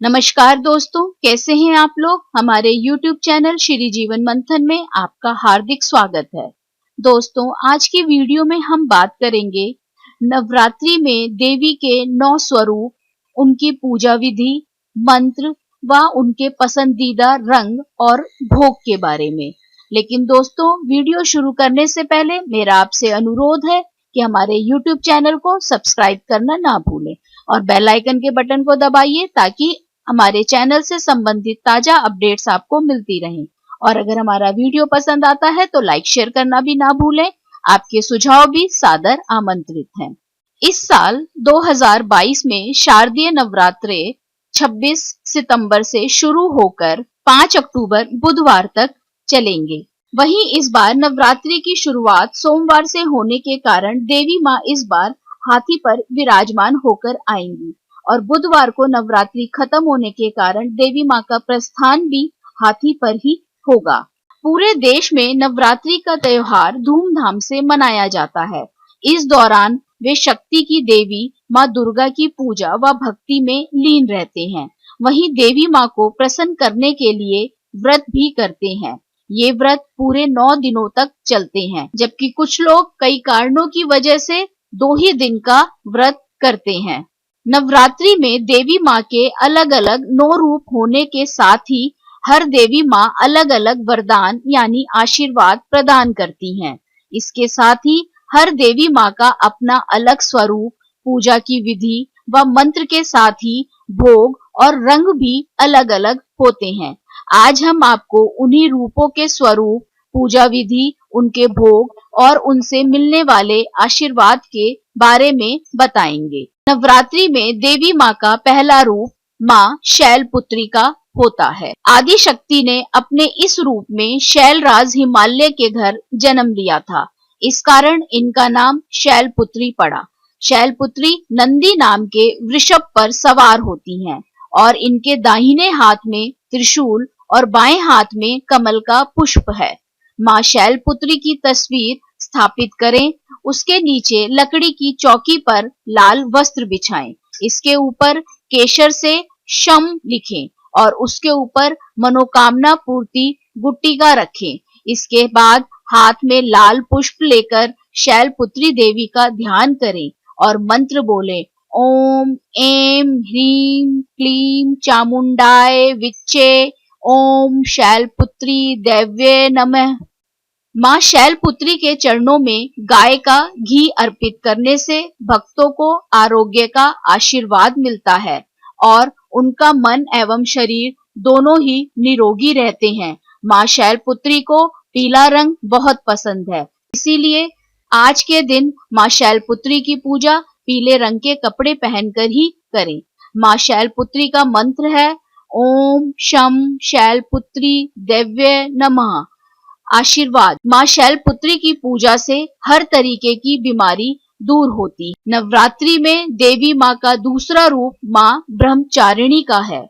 नमस्कार दोस्तों, कैसे हैं आप लोग। हमारे YouTube चैनल श्री जीवन मंथन में आपका हार्दिक स्वागत है। दोस्तों, आज की वीडियो में हम बात करेंगे नवरात्रि में देवी के 9 स्वरूप, उनकी पूजा विधि, मंत्र व उनके पसंदीदा रंग और भोग के बारे में। लेकिन दोस्तों, वीडियो शुरू करने से पहले मेरा आपसे अनुरोध है कि हमारे YouTube चैनल को सब्सक्राइब करना ना भूलें और बेल आइकन के बटन को दबाइए ताकि हमारे चैनल से संबंधित ताजा अपडेट्स आपको मिलती रहें। और अगर हमारा वीडियो पसंद आता है तो लाइक शेयर करना भी ना भूलें। आपके सुझाव भी सादर आमंत्रित हैं। इस साल 2022 में शारदीय नवरात्रे 26 सितंबर से शुरू होकर 5 अक्टूबर बुधवार तक चलेंगे। वहीं इस बार नवरात्रि की शुरुआत सोमवार से होने के कारण देवी मां इस बार हाथी पर विराजमान होकर आएंगी और बुधवार को नवरात्रि खत्म होने के कारण देवी मां का प्रस्थान भी हाथी पर ही होगा। पूरे देश में नवरात्रि का त्योहार धूमधाम से मनाया जाता है। इस दौरान वे शक्ति की देवी मां दुर्गा की पूजा व भक्ति में लीन रहते हैं। वहीं देवी मां को प्रसन्न करने के लिए व्रत भी करते हैं। ये व्रत पूरे 9 दिनों तक चलते हैं, जबकि कुछ लोग कई कारणों की वजह से 2 ही दिन का व्रत करते हैं। नवरात्रि में देवी मां के अलग अलग 9 रूप होने के साथ ही हर देवी मां अलग अलग वरदान यानी आशीर्वाद प्रदान करती हैं। इसके साथ ही हर देवी मां का अपना अलग स्वरूप, पूजा की विधि व मंत्र के साथ ही भोग और रंग भी अलग अलग होते हैं। आज हम आपको उन्हीं रूपों के स्वरूप, पूजा विधि, उनके भोग और उनसे मिलने वाले आशीर्वाद के बारे में बताएंगे। नवरात्रि में देवी मां का पहला रूप मां शैलपुत्री का होता है। आदि शक्ति ने अपने इस रूप में शैलराज हिमालय के घर जन्म लिया था। इस कारण इनका नाम शैलपुत्री पड़ा। शैलपुत्री नंदी नाम के वृषभ पर सवार होती हैं और इनके दाहिने हाथ में त्रिशूल और बाएं हाथ में कमल का पुष्प है। मां शैलपुत्री की तस्वीर स्थापित करें, उसके नीचे लकड़ी की चौकी पर लाल वस्त्र बिछाएं, इसके ऊपर केशर से शम लिखें और उसके ऊपर मनोकामना पूर्ति गुट्टिका रखें। इसके बाद हाथ में लाल पुष्प लेकर शैलपुत्री देवी का ध्यान करें और मंत्र बोलें, ओम ऐं ह्रीं क्लीं चामुंडाय विच्चे ओम शैलपुत्री देव्ये नमः। मां शैलपुत्री के चरणों में गाय का घी अर्पित करने से भक्तों को आरोग्य का आशीर्वाद मिलता है और उनका मन एवं शरीर दोनों ही निरोगी रहते हैं। मां शैलपुत्री को पीला रंग बहुत पसंद है, इसीलिए आज के दिन मां शैलपुत्री की पूजा पीले रंग के कपड़े पहनकर ही करें। मां शैलपुत्री का मंत्र है ओम शम शैलपुत्री देव्ये नमः। आशीर्वाद, मां शैलपुत्री की पूजा से हर तरीके की बीमारी दूर होती। नवरात्रि में देवी मां का दूसरा रूप मां ब्रह्मचारिणी का है।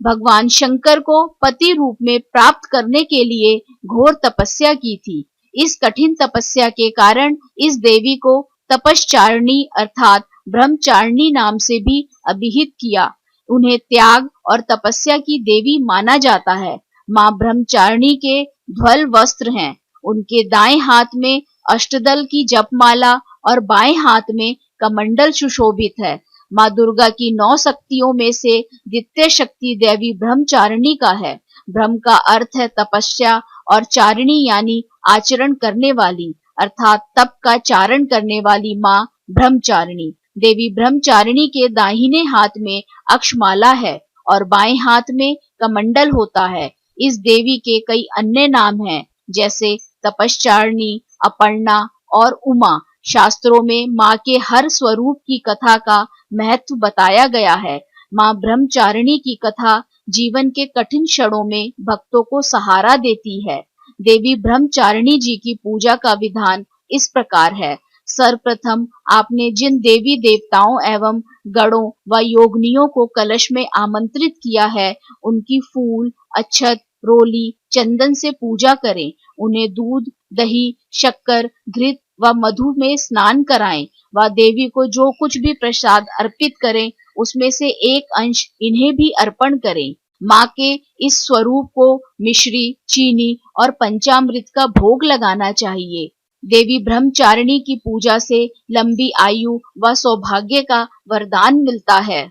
भगवान शंकर को पति रूप में प्राप्त करने के लिए घोर तपस्या की थी। इस कठिन तपस्या के कारण इस देवी को तपश्चारिणी अर्थात ब्रह्मचारिणी नाम से भी अभिहित किया। उन्हें त्याग और तपस्या की देवी माना जाता है। मां ब्रह्मचारिणी के ध्वल वस्त्र हैं। उनके दाएं हाथ में अष्टदल की जपमाला और बाएं हाथ में कमंडल सुशोभित है। मां दुर्गा की 9 शक्तियों में से द्वितीय शक्ति देवी ब्रह्मचारिणी का है। ब्रह्म का अर्थ है तपस्या और चारिणी यानी आचरण करने वाली, अर्थात तप का चारण करने वाली मां ब्रह्मचारिणी। देवी ब्रह्मचारिणी के दाहिने हाथ में अक्षमाला है और बाएं हाथ में कमंडल होता है। इस देवी के कई अन्य नाम हैं, जैसे तपश्चारिणी, अपर्णा और उमा। शास्त्रों में मां के हर स्वरूप की कथा का महत्व बताया गया है। मां ब्रह्मचारिणी की कथा जीवन के कठिन क्षणों में भक्तों को सहारा देती है। देवी ब्रह्मचारिणी जी की पूजा का विधान इस प्रकार है। सर्वप्रथम आपने जिन देवी देवताओं एवं गणों व योगिनियों को कलश में आमंत्रित किया है, उनकी फूल, अक्षत, रोली, चंदन से पूजा करें। उन्हें दूध, दही, शक्कर, घृत व मधु में स्नान कराएं व देवी को जो कुछ भी प्रसाद अर्पित करें उसमें से एक अंश इन्हें भी अर्पण करें। माँ के इस स्वरूप को मिश्री, चीनी और पंचामृत का भोग लगाना चाहिए। देवी ब्रह्मचारिणी की पूजा से लंबी आयु व सौभाग्य का वरदान मिलता है।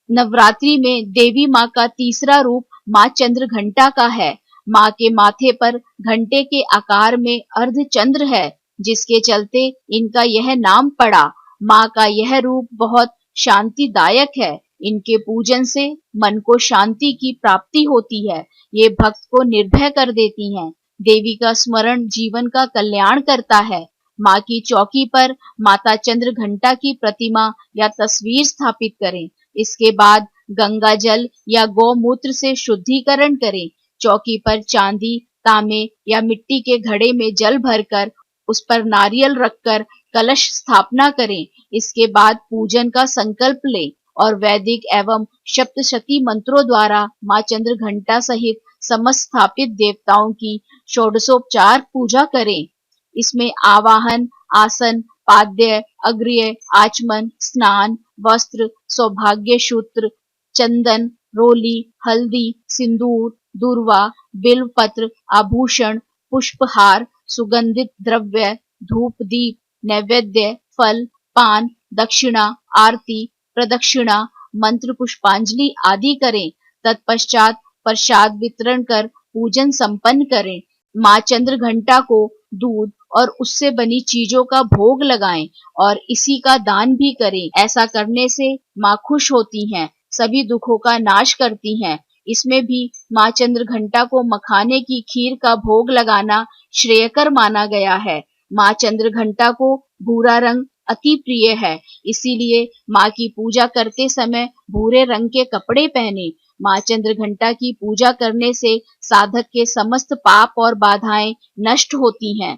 नवरात्रि में देवी माँ का तीसरा रूप माँ चंद्रघंटा का है। माँ के माथे पर घंटे के आकार में अर्धचंद्र है, जिसके चलते इनका यह नाम पड़ा। माँ का यह रूप बहुत शांतिदायक है। इनके पूजन से मन को शांति की प्राप्ति होती है। ये भक्त को निर्भय कर देती हैं। देवी का स्मरण जीवन का कल्याण करता है। माँ की चौकी पर माता चंद्रघंटा की प्रतिमा या तस्वीर स्थापित करें। इसके बाद गंगा जल या गौमूत्र से शुद्धिकरण करें। चौकी पर चांदी, तांबे या मिट्टी के घड़े में जल भरकर उस पर नारियल रखकर कलश स्थापना करें। इसके बाद पूजन का संकल्प लें और वैदिक एवं सप्तशती मंत्रों द्वारा माँ चंद्रघंटा सहित समस्त स्थापित देवताओं की षोडशोपचार पूजा करें। इसमें आवाहन, आसन, पाद्य, अग्र्य, आचमन, स्नान, वस्त्र, सौभाग्य सूत्र, चंदन, रोली, हल्दी, सिंदूर, दूर्वा, बिल्वपत्र, आभूषण, पुष्पहार, सुगंधित द्रव्य, धूप, दीप, नैवेद्य, फल, पान, दक्षिणा, आरती, प्रदक्षिणा, मंत्र पुष्पांजलि आदि करें। तत्पश्चात प्रसाद वितरण कर पूजन संपन्न करें। माँ चंद्रघंटा को दूध और उससे बनी चीजों का भोग लगाएं और इसी का दान भी करें। ऐसा करने से माँ खुश होती हैं, सभी दुखों का नाश करती हैं। इसमें भी माँ चंद्रघंटा को मखाने की खीर का भोग लगाना श्रेयकर माना गया है। माँ चंद्रघंटा को भूरा रंग अति प्रिय है, इसीलिए माँ की पूजा करते समय भूरे रंग के कपड़े पहने। माँ चंद्रघंटा की पूजा करने से साधक के समस्त पाप और बाधाएं नष्ट होती हैं।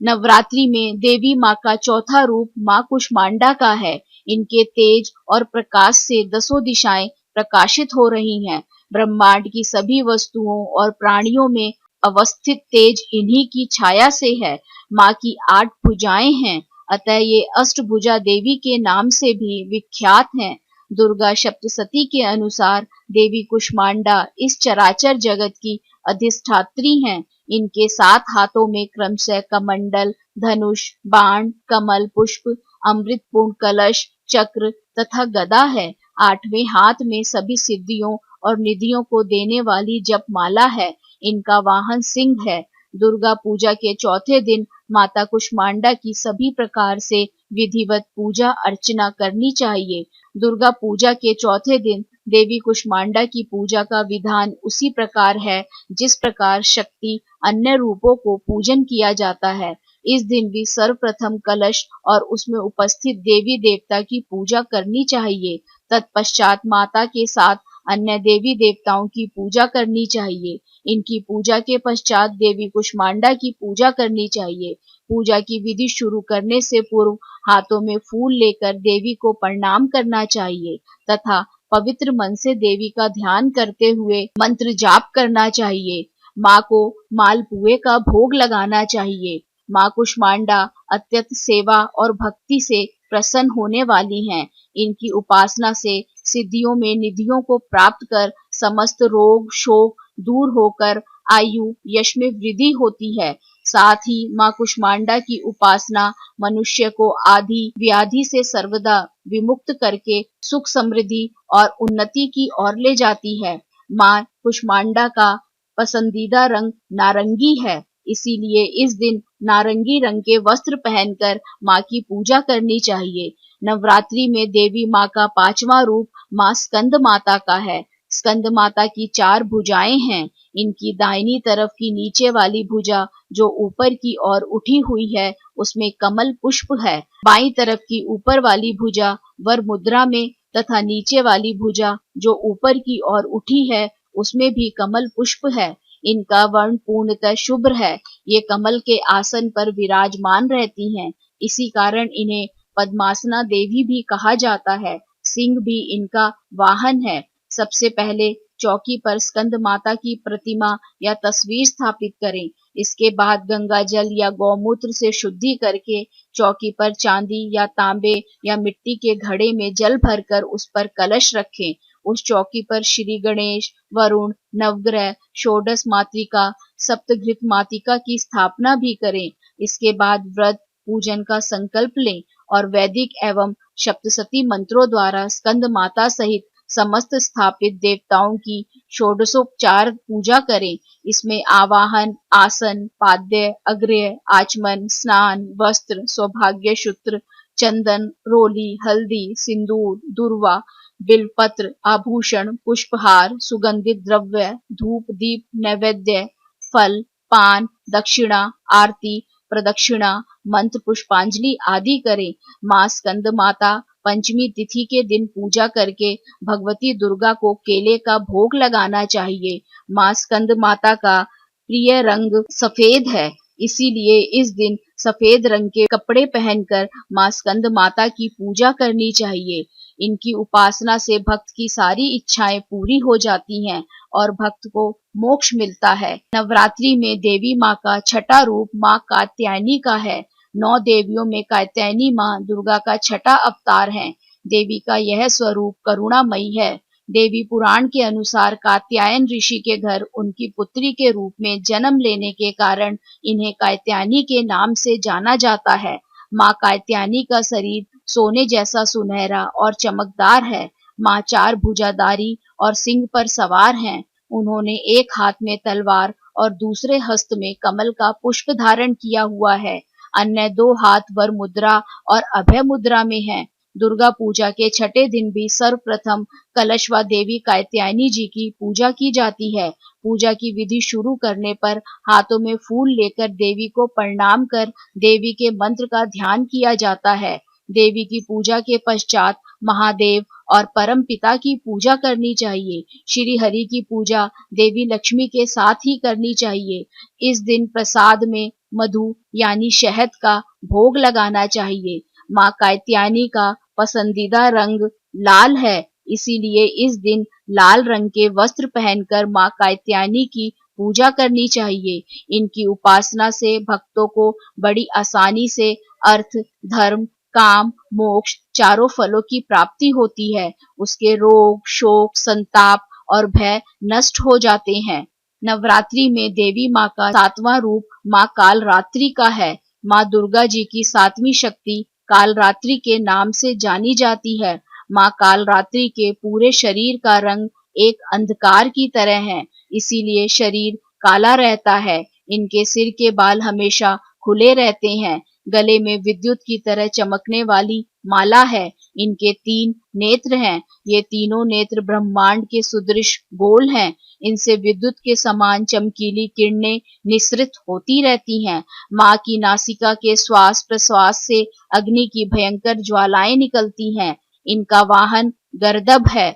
नवरात्रि में देवी माँ का चौथा रूप माँ कुष्मांडा का है। इनके तेज और प्रकाश से दसों दिशाएं प्रकाशित हो रही हैं। ब्रह्मांड की सभी वस्तुओं और प्राणियों में अवस्थित तेज इन्हीं की छाया से है। माँ की 8 भुजाएं हैं, अतः ये अष्टभुजा देवी के नाम से भी विख्यात हैं। दुर्गा सप्तशती के अनुसार देवी कुष्मांडा इस चराचर जगत की अधिष्ठात्री हैं। इनके 7 हाथों में क्रमशः कमंडल, धनुष, बाण, कमल, पुष्प, अमृतपूर्ण कलश, चक्र तथा गदा है। 8वें हाथ में सभी सिद्धियों और निधियों को देने वाली जपमाला है। इनका वाहन सिंह है। दुर्गा पूजा के चौथे दिन माता कुष्मांडा की सभी प्रकार से विधिवत पूजा अर्चना करनी चाहिए। दुर्गा पूजा के चौथे दिन देवी कुष्मांडा की पूजा का विधान उसी प्रकार है जिस प्रकार शक्ति अन्य रूपों को पूजन किया जाता है। इस दिन भी सर्वप्रथम कलश और उसमें उपस्थित देवी देवता की पूजा करनी चाहिए। तत्पश्चात माता के साथ अन्य देवी देवताओं की पूजा करनी चाहिए। इनकी पूजा के पश्चात देवी कुष्मांडा की पूजा करनी चाहिए। पूजा की विधि शुरू करने से पूर्व हाथों में फूल लेकर देवी को प्रणाम करना चाहिए तथा पवित्र मन से देवी का ध्यान करते हुए मंत्र जाप करना चाहिए। माँ को मालपुए का भोग लगाना चाहिए। माँ कुष्मांडा अत्यंत सेवा और भक्ति से प्रसन्न होने वाली हैं। इनकी उपासना से सिद्धियों में निधियों को प्राप्त कर समस्त रोग शोक दूर होकर आयु यश में वृद्धि होती है। साथ ही माँ कुष्मांडा की उपासना मनुष्य को आदि व्याधि से सर्वदा विमुक्त करके सुख समृद्धि और उन्नति की ओर ले जाती है। माँ कुष्मांडा का पसंदीदा रंग नारंगी है, इसीलिए इस दिन नारंगी रंग के वस्त्र पहनकर माँ की पूजा करनी चाहिए। नवरात्रि में देवी माँ का 5वां रूप माँ स्कंद माता का है। स्कंद माता की 4 भुजाएं हैं। इनकी दाहिनी तरफ की नीचे वाली भुजा जो ऊपर की ओर उठी हुई है उसमें कमल पुष्प है। बाईं तरफ की ऊपर वाली भुजा वर मुद्रा में तथा नीचे वाली भुजा जो ऊपर की ओर उठी है उसमें भी कमल पुष्प है। इनका वर्ण पूर्णतः शुभ्र है। ये कमल के आसन पर विराजमान रहती हैं, इसी कारण इन्हें पद्मासना देवी भी कहा जाता है। सिंह भी इनका वाहन है। सबसे पहले चौकी पर स्कंद माता की प्रतिमा या तस्वीर स्थापित करें। इसके बाद गंगा जल या गौमूत्र से शुद्धि करके चौकी पर चांदी या तांबे या मिट्टी के घड़े में जल भरकर उस पर कलश रखें। उस चौकी पर श्री गणेश, वरुण, नवग्रह, षोडश मातृका, सप्तघृत मातृका की स्थापना भी करें। इसके बाद व्रत पूजन का संकल्प लें और वैदिक एवं सप्तशती मंत्रों द्वारा स्कंद माता सहित समस्त स्थापित देवताओं की षोडशोपचार पूजा करें। इसमें आवाहन, आसन, पाद्य, अग्र्य, आचमन, स्नान, वस्त्र, सौभाग्य सूत्र, चंदन, रोली, हल्दी, सिंदूर, दूर्वा, बिलपत्र, आभूषण, पुष्पहार, सुगंधित द्रव्य, धूप, दीप, नैवेद्य, फल, पान, दक्षिणा, आरती, प्रदक्षिणा, मंत्र पुष्पांजलि आदि करें। मां स्कंद माता पंचमी तिथि के दिन पूजा करके भगवती दुर्गा को केले का भोग लगाना चाहिए। मां स्कंद माता का प्रिय रंग सफेद है, इसीलिए इस दिन सफेद रंग के कपड़े पहनकर मां स्कंद माता की पूजा करनी चाहिए। इनकी उपासना से भक्त की सारी इच्छाएं पूरी हो जाती हैं और भक्त को मोक्ष मिलता है। नवरात्रि में देवी माँ का छठा रूप माँ कात्यायनी का है। 9 देवियों में कात्यायनी माँ दुर्गा का छठा अवतार है। देवी का यह स्वरूप करुणामयी है। देवी पुराण के अनुसार कात्यायन ऋषि के घर उनकी पुत्री के रूप में जन्म लेने के कारण इन्हें कात्यायनी के नाम से जाना जाता है। माँ कात्यायनी का शरीर सोने जैसा सुनहरा और चमकदार है। माँ 4 भुजाधारी और सिंह पर सवार हैं। उन्होंने एक हाथ में तलवार और दूसरे हस्त में कमल का पुष्प धारण किया हुआ है। अन्य 2 हाथ वर मुद्रा और अभय मुद्रा में हैं। दुर्गा पूजा के छठे दिन भी सर्वप्रथम कलशवा देवी कात्यायनी जी की पूजा की जाती है। पूजा की विधि शुरू करने पर हाथों में फूल लेकर देवी को प्रणाम कर देवी के मंत्र का ध्यान किया जाता है। देवी की पूजा के पश्चात महादेव और परम पिता की पूजा करनी चाहिए। श्री हरि की पूजा देवी लक्ष्मी के साथ ही करनी चाहिए। इस दिन प्रसाद में मधु यानी शहद का भोग लगाना चाहिए। माँ कात्यायनी का पसंदीदा रंग लाल है, इसीलिए इस दिन लाल रंग के वस्त्र पहनकर माँ कात्यायनी की पूजा करनी चाहिए। इनकी उपासना से भक्तों को बड़ी आसानी से अर्थ, धर्म, काम, मोक्ष चारों फलों की प्राप्ति होती है। उसके रोग, शोक, संताप और भय नष्ट हो जाते हैं। नवरात्रि में देवी माँ का 7वां रूप माँ कालरात्रि का है। माँ दुर्गा जी की 7वीं शक्ति कालरात्रि के नाम से जानी जाती है। माँ कालरात्रि के पूरे शरीर का रंग एक अंधकार की तरह है, इसीलिए शरीर काला रहता है। इनके सिर के बाल हमेशा खुले रहते हैं। गले में विद्युत की तरह चमकने वाली माला है। इनके 3 नेत्र हैं। ये तीनों नेत्र ब्रह्मांड के सुदृश गोल हैं। इनसे विद्युत के समान चमकीली किरणें निसृत होती रहती हैं। माँ की नासिका के श्वास प्रश्वास से अग्नि की भयंकर ज्वालाएं निकलती हैं। इनका वाहन गर्दभ है।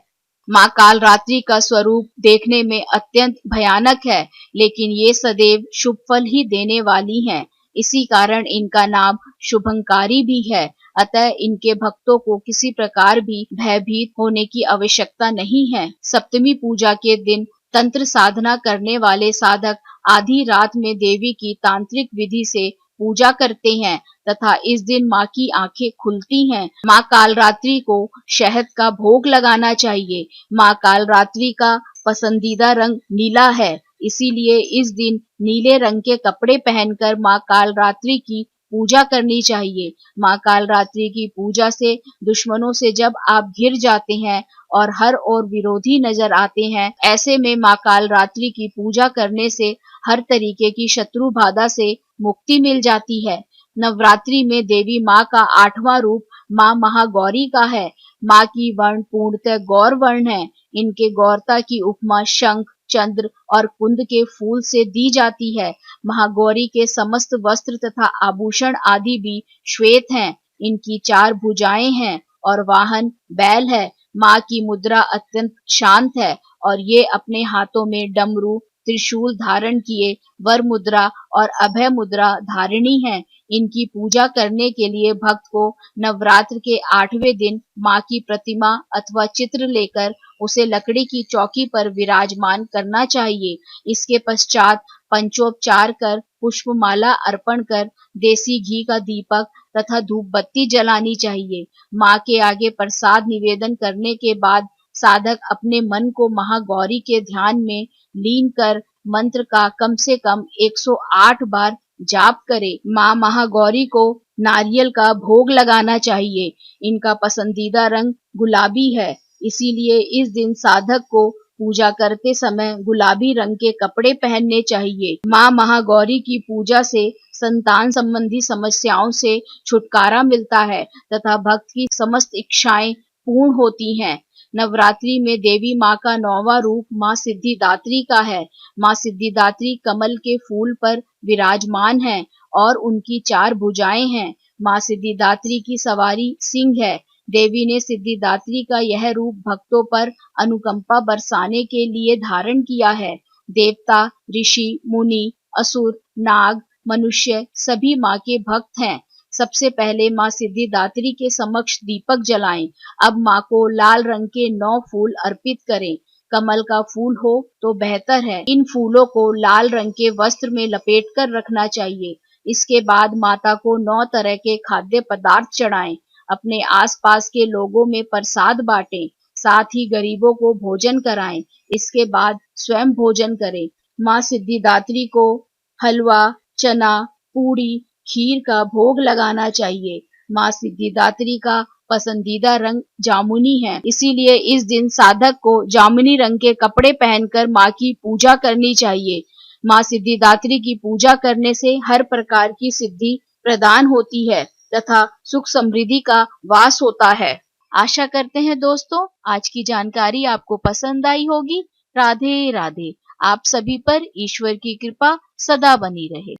माँ कालरात्रि का स्वरूप देखने में अत्यंत भयानक है, लेकिन ये सदैव शुभ फल ही देने वाली हैं। इसी कारण इनका नाम शुभंकारी भी है। अतः इनके भक्तों को किसी प्रकार भी भयभीत होने की आवश्यकता नहीं है। सप्तमी पूजा के दिन तंत्र साधना करने वाले साधक आधी रात में देवी की तांत्रिक विधि से पूजा करते हैं तथा इस दिन माँ की आंखें खुलती हैं। माँ कालरात्रि को शहद का भोग लगाना चाहिए। माँ कालरात्रि का पसंदीदा रंग नीला है, इसीलिए इस दिन नीले रंग के कपड़े पहनकर माँ कालरात्रि की पूजा करनी चाहिए। माँ कालरात्रि की पूजा से दुश्मनों से जब आप घिर जाते हैं और हर ओर विरोधी नजर आते हैं, ऐसे में माँ कालरात्रि की पूजा करने से हर तरीके की शत्रु बाधा से मुक्ति मिल जाती है। नवरात्रि में देवी माँ का 8वां रूप माँ महागौरी का है। माँ की वर्ण पूर्णतः गौर वर्ण है। इनके गौरता की उपमा शंख, चंद्र और कुंद के फूल से दी जाती है। महागौरी के समस्त वस्त्र तथा आभूषण आदि भी श्वेत हैं। इनकी 4 भुजाएं हैं और वाहन बैल है। माँ की मुद्रा अत्यंत शांत है और ये अपने हाथों में डमरू, त्रिशूल धारण किए वर मुद्रा और अभय मुद्रा धारिणी हैं। इनकी पूजा करने के लिए भक्त को नवरात्र के 8वें दिन माँ की प्रतिमा अथवा चित्र लेकर उसे लकड़ी की चौकी पर विराजमान करना चाहिए। इसके पश्चात पंचोपचार कर, पुष्पमाला अर्पण कर, देसी घी का दीपक तथा धूप बत्ती जलानी चाहिए। माँ के आगे प्रसाद निवेदन करने के बाद साधक अपने मन को महागौरी के ध्यान में लीन कर मंत्र का कम से कम 108 बार जाप करे। माँ महागौरी को नारियल का भोग लगाना चाहिए। इनका पसंदीदा रंग गुलाबी है, इसीलिए इस दिन साधक को पूजा करते समय गुलाबी रंग के कपड़े पहनने चाहिए। माँ महागौरी की पूजा से संतान संबंधी समस्याओं से छुटकारा मिलता है तथा भक्त की समस्त इच्छाएं पूर्ण होती हैं। नवरात्रि में देवी माँ का 9वां रूप माँ सिद्धिदात्री का है। माँ सिद्धिदात्री कमल के फूल पर विराजमान है और उनकी 4 भुजाएं हैं। माँ सिद्धिदात्री की सवारी सिंह है। देवी ने सिद्धिदात्री का यह रूप भक्तों पर अनुकंपा बरसाने के लिए धारण किया है। देवता, ऋषि, मुनि, असुर, नाग, मनुष्य सभी माँ के भक्त हैं। सबसे पहले माँ सिद्धिदात्री के समक्ष दीपक जलाएं। अब माँ को लाल रंग के 9 फूल अर्पित करें। कमल का फूल हो तो बेहतर है। इन फूलों को लाल रंग के वस्त्र में लपेट कर रखना चाहिए। इसके बाद माता को 9 तरह के खाद्य पदार्थ चढ़ाएं। अपने आसपास के लोगों में प्रसाद बांटें, साथ ही गरीबों को भोजन कराएं। इसके बाद स्वयं भोजन करें। माँ सिद्धिदात्री को हलवा, चना, पूड़ी, खीर का भोग लगाना चाहिए। माँ सिद्धिदात्री का पसंदीदा रंग जामुनी है, इसीलिए इस दिन साधक को जामुनी रंग के कपड़े पहनकर माँ की पूजा करनी चाहिए। माँ सिद्धिदात्री की पूजा करने से हर प्रकार की सिद्धि प्रदान होती है तथा सुख समृद्धि का वास होता है। आशा करते हैं दोस्तों आज की जानकारी आपको पसंद आई होगी। राधे राधे। आप सभी पर ईश्वर की कृपा सदा बनी रहे।